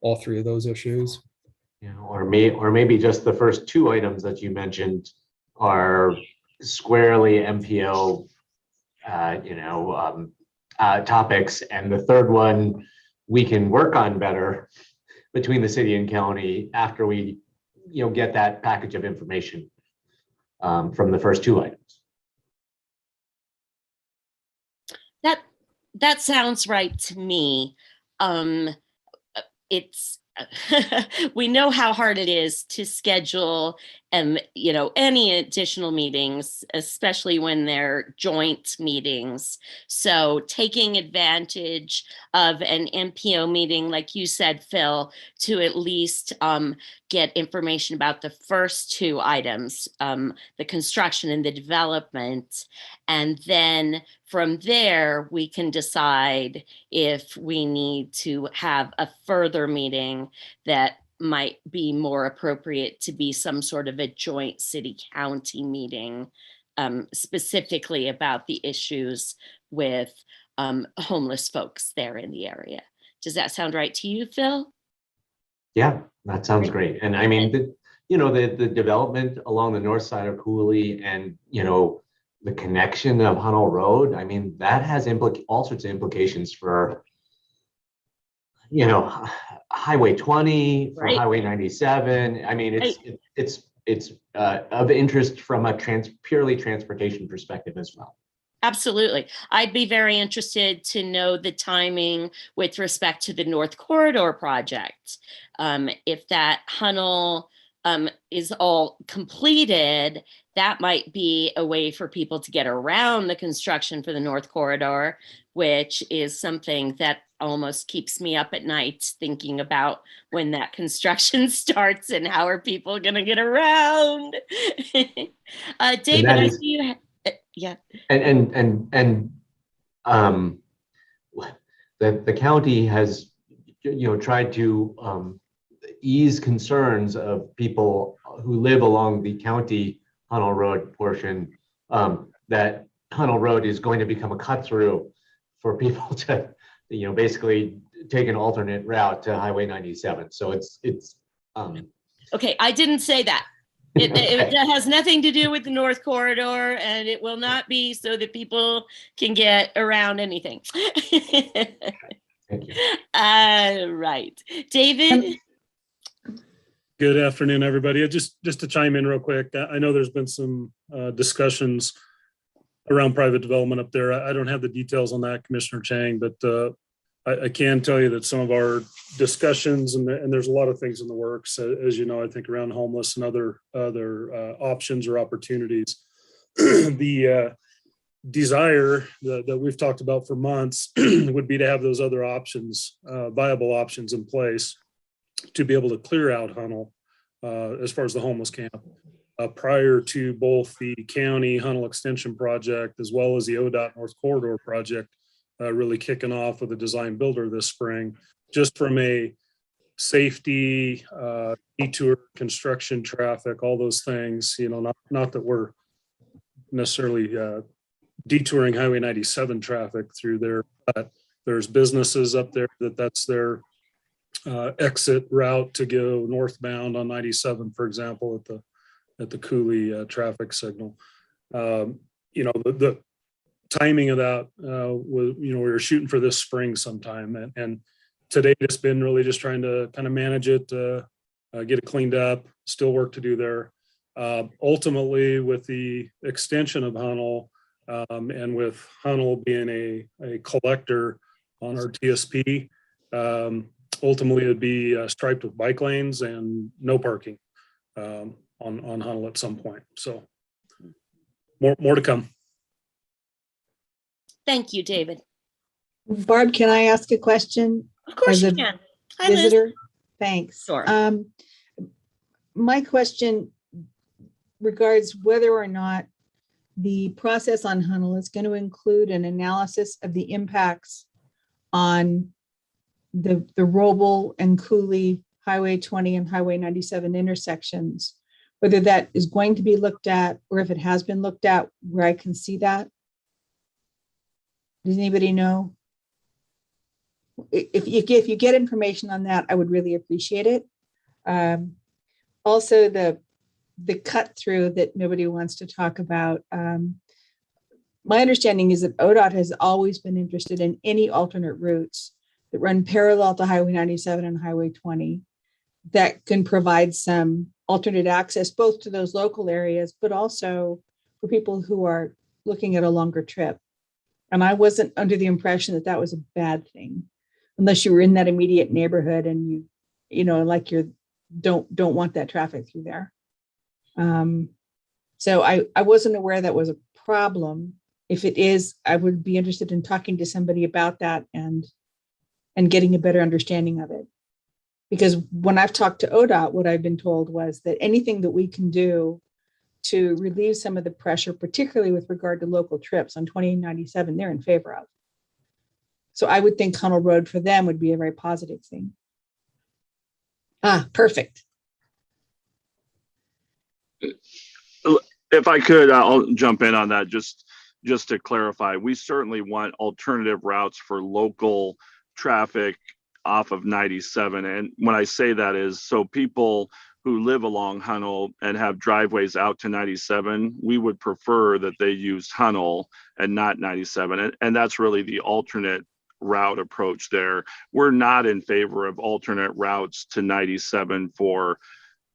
all three of those issues. Or maybe just the first two items that you mentioned are squarely MPO, topics, and the third one we can work on better between the city and county after we, get that package of information from the first two items. That sounds right to me. It's we know how hard it is to schedule any additional meetings, especially when they're joint meetings. So taking advantage of an MPO meeting, like you said, Phil, to at least get information about the first two items, the construction and the development. And then from there, we can decide if we need to have a further meeting that might be more appropriate to be some sort of a joint city-county meeting, specifically about the issues with homeless folks there in the area. Does that sound right to you, Phil? Yeah, that sounds great. And I mean, the development along the north side of Cooley and, the connection of Hunnell Road, I mean, that has all sorts of implications for, Highway 20, for Right. Highway 97. I mean, it's of interest from a purely transportation perspective as well. Absolutely. I'd be very interested to know the timing with respect to the North Corridor project. If that Hunnell is all completed, that might be a way for people to get around the construction for the North Corridor, which is something that almost keeps me up at night thinking about when that construction starts and how are people going to get around. David, I see you. Yeah. And the county has, tried to ease concerns of people who live along the county Hunnell Road portion, that Hunnell Road is going to become a cut through for people to, basically take an alternate route to Highway 97. So it's okay, I didn't say that. It has nothing to do with the North Corridor, and it will not be so that people can get around anything. Thank you. Right. David? Good afternoon, everybody. Just to chime in real quick, I know there's been some discussions around private development up there. I don't have the details on that, Commissioner Chang, but I can tell you that some of our discussions, and there's a lot of things in the works, as you know, I think around homeless and other options or opportunities. The desire that we've talked about for months would be to have those other options, viable options in place to be able to clear out Hunnell as far as the homeless camp. prior to both the county Hunnell Extension project as well as the ODOT North Corridor project really kicking off with a design builder this spring, just from a safety, detour, construction traffic, all those things, not that we're necessarily detouring Highway 97 traffic through there, but there's businesses up there that's their exit route to go northbound on 97, for example, at the Cooley traffic signal. The timing of that was, we were shooting for this spring sometime, and today it's been really just trying to kind of manage it, get it cleaned up. Still work to do there. Ultimately, with the extension of Hunnell, and with Hunnell being a collector on our TSP, ultimately it'd be striped with bike lanes and no parking on Hunnell at some point. So more to come. Thank you, David. Barb, can I ask a question? Of course As you a can. Hi, Liz. Visitor? Thanks. Sure. My question regards whether or not the process on Hunnell is going to include an analysis of the impacts on the Roble and Cooley Highway 20 and Highway 97 intersections, whether that is going to be looked at, or if it has been looked at, where I can see that. Does anybody know? If you get information on that, I would really appreciate it. Also, the cut through that nobody wants to talk about. My understanding is that ODOT has always been interested in any alternate routes that run parallel to Highway 97 and Highway 20 that can provide some alternate access both to those local areas, but also for people who are looking at a longer trip. And I wasn't under the impression that that was a bad thing, unless you were in that immediate neighborhood and you don't want that traffic through there. So I wasn't aware that was a problem. If it is, I would be interested in talking to somebody about that and getting a better understanding of it. Because when I've talked to ODOT, what I've been told was that anything that we can do to relieve some of the pressure, particularly with regard to local trips on 2097, they're in favor of. So I would think Hunnell Road for them would be a very positive thing. Perfect. If I could, I'll jump in on that just to clarify. We certainly want alternative routes for local traffic off of 97. And when I say that is, so people who live along Hunnell and have driveways out to 97, we would prefer that they use Hunnell and not 97. And that's really the alternate route approach there. We're not in favor of alternate routes to 97 for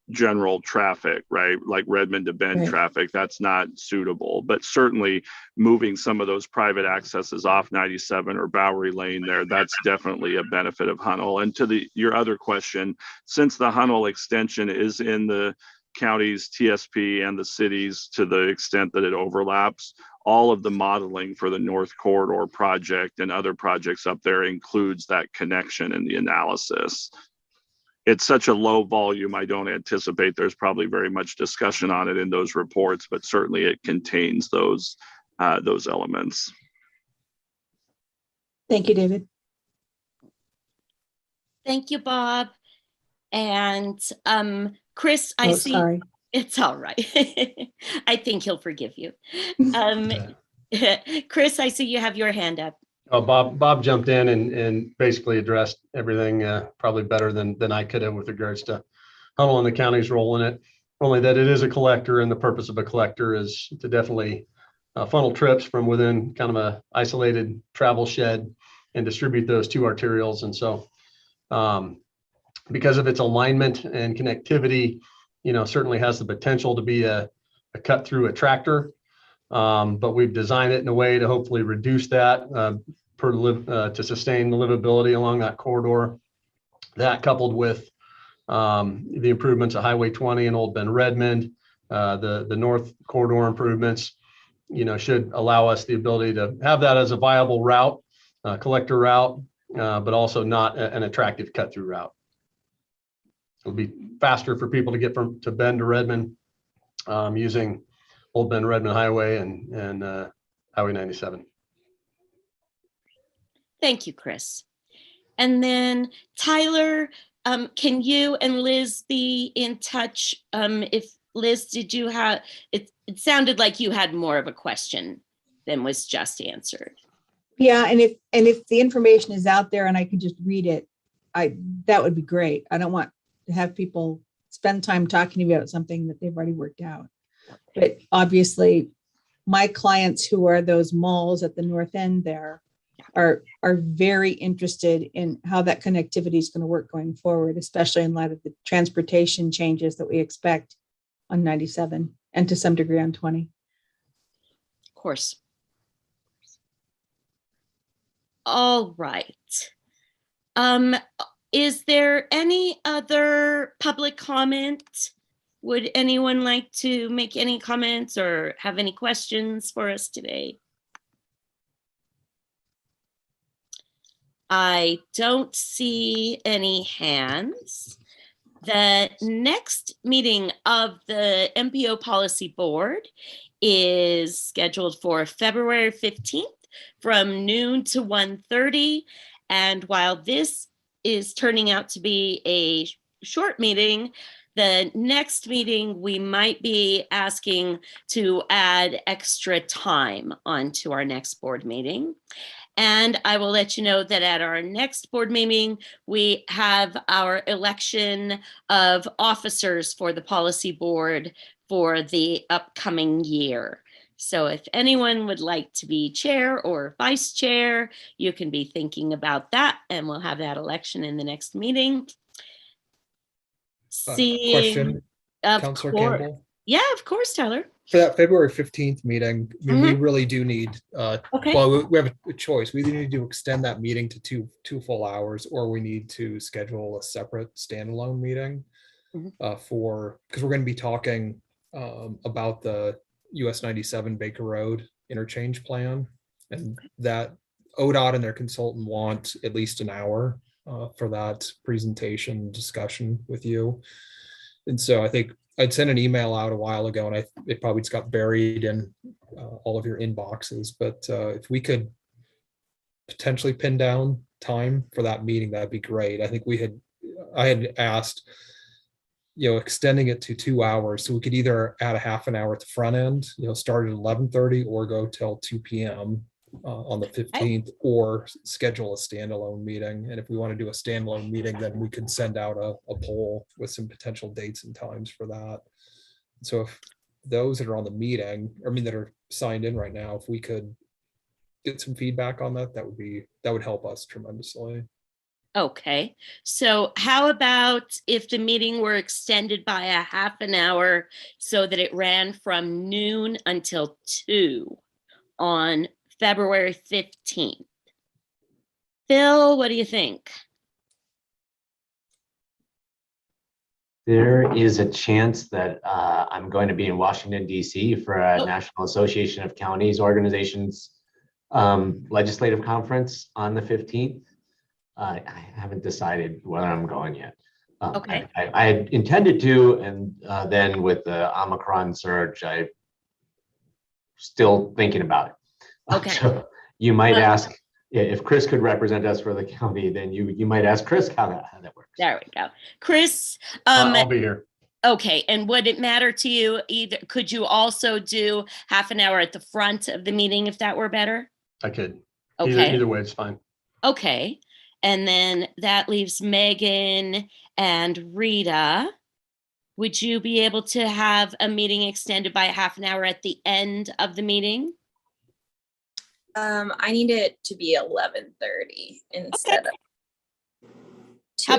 general traffic, right? Like Redmond to Bend traffic, that's not suitable. But certainly moving some of those private accesses off 97 or Bowery Lane there, that's definitely a benefit of Hunnell. And to your other question, since the Hunnell extension is in the county's TSP and the cities to the extent that it overlaps, all of the modeling for the North Corridor project and other projects up there includes that connection in the analysis. It's such a low volume, I don't anticipate there's probably very much discussion on it in those reports, but certainly it contains those elements. Thank you, David. Thank you, Bob. And Chris, I see. Sorry. It's all right. I think he'll forgive you. Chris, I see you have your hand up. Oh, Bob jumped in and basically addressed everything probably better than I could have with regards to Hunnell and the county's role in it. Only that it is a collector, and the purpose of a collector is to definitely funnel trips from within kind of a isolated travel shed and distribute those to arterials. And so because of its alignment and connectivity, certainly has the potential to be a cut through a tractor. But we've designed it in a way to hopefully reduce that to sustain the livability along that corridor. That coupled with the improvements of Highway 20 and Old Bend Redmond, the North Corridor improvements, should allow us the ability to have that as a viable route, collector route, but also not an attractive cut through route. It'll be faster for people to get to Bend to Redmond. using Old Bend Redmond Highway and Highway 97. Thank you, Chris. And then Tyler, can you and Liz be in touch? If Liz, did you have, it sounded like you had more of a question than was just answered. Yeah, and if the information is out there and I can just read it, that would be great. I don't want to have people spend time talking about something that they've already worked out. But obviously, my clients who are those malls at the north end there are very interested in how that connectivity is going to work going forward, especially in light of the transportation changes that we expect on 97 and to some degree on 20. Of course. All right. Is there any other public comment? Would anyone like to make any comments or have any questions for us today? I don't see any hands. The next meeting of the MPO Policy Board is scheduled for February 15th from noon to 1:30. And while this is turning out to be a short meeting, the next meeting we might be asking to add extra time onto our next board meeting. And I will let you know that at our next board meeting, we have our election of officers for the policy board for the upcoming year. So if anyone would like to be chair or vice chair, you can be thinking about that, and we'll have that election in the next meeting. Question, Councilor Campbell? Yeah, of course, Tyler. For that February 15th meeting, I mean, we really do need, Okay. well, we have a choice. We either need to extend that meeting to two full hours, or we need to schedule a separate standalone meeting because we're going to be talking about the US 97 Baker Road interchange plan, and that ODOT and their consultant want at least an hour for that presentation discussion with you. And so I think I'd sent an email out a while ago, and it probably just got buried in all of your inboxes. But if we could potentially pin down time for that meeting, that'd be great. I think I had asked, extending it to 2 hours, so we could either add a half an hour at the front end, start at 11:30 or go till 2 p.m. On the 15th, or schedule a standalone meeting. And if we want to do a standalone meeting, then we could send out a poll with some potential dates and times for that. So if those that are on the meeting, that are signed in right now, if we could get some feedback on that, that would help us tremendously. Okay, so how about if the meeting were extended by a half an hour so that it ran from noon until 2 on February 15th? Phil, what do you think? There is a chance that I'm going to be in Washington, D.C. for a National Association of Counties Organizations legislative conference on the 15th. I haven't decided whether I'm going yet. Okay. I had intended to, and then with the Omicron surge, I'm still thinking about it. Okay. So you might ask if Chris could represent us for the county, then you might ask Chris how that works. There we go. Chris, I'll be here. Okay, and would it matter to you either? Could you also do half an hour at the front of the meeting if that were better? I could. Okay. Either way, it's fine. Okay, and then that leaves Megan and Rita. Would you be able to have a meeting extended by a half an hour at the end of the meeting? I need it to be 11:30 instead of 2.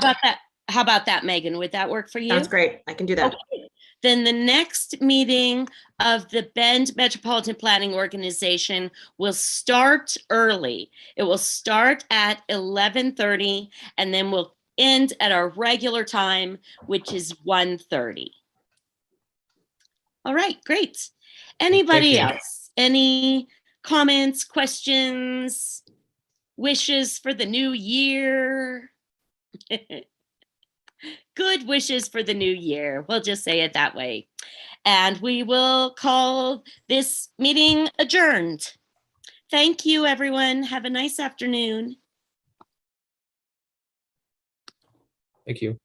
How about that, Megan? Would that work for you? Sounds great. I can do that. Okay. Then the next meeting of the Bend Metropolitan Planning Organization will start early. It will start at 11:30 and then we'll end at our regular time, which is 1:30. All right, great. Anybody else? Any comments, questions, wishes for the new year? Good wishes for the new year. We'll just say it that way. And we will call this meeting adjourned. Thank you, everyone. Have a nice afternoon. Thank you.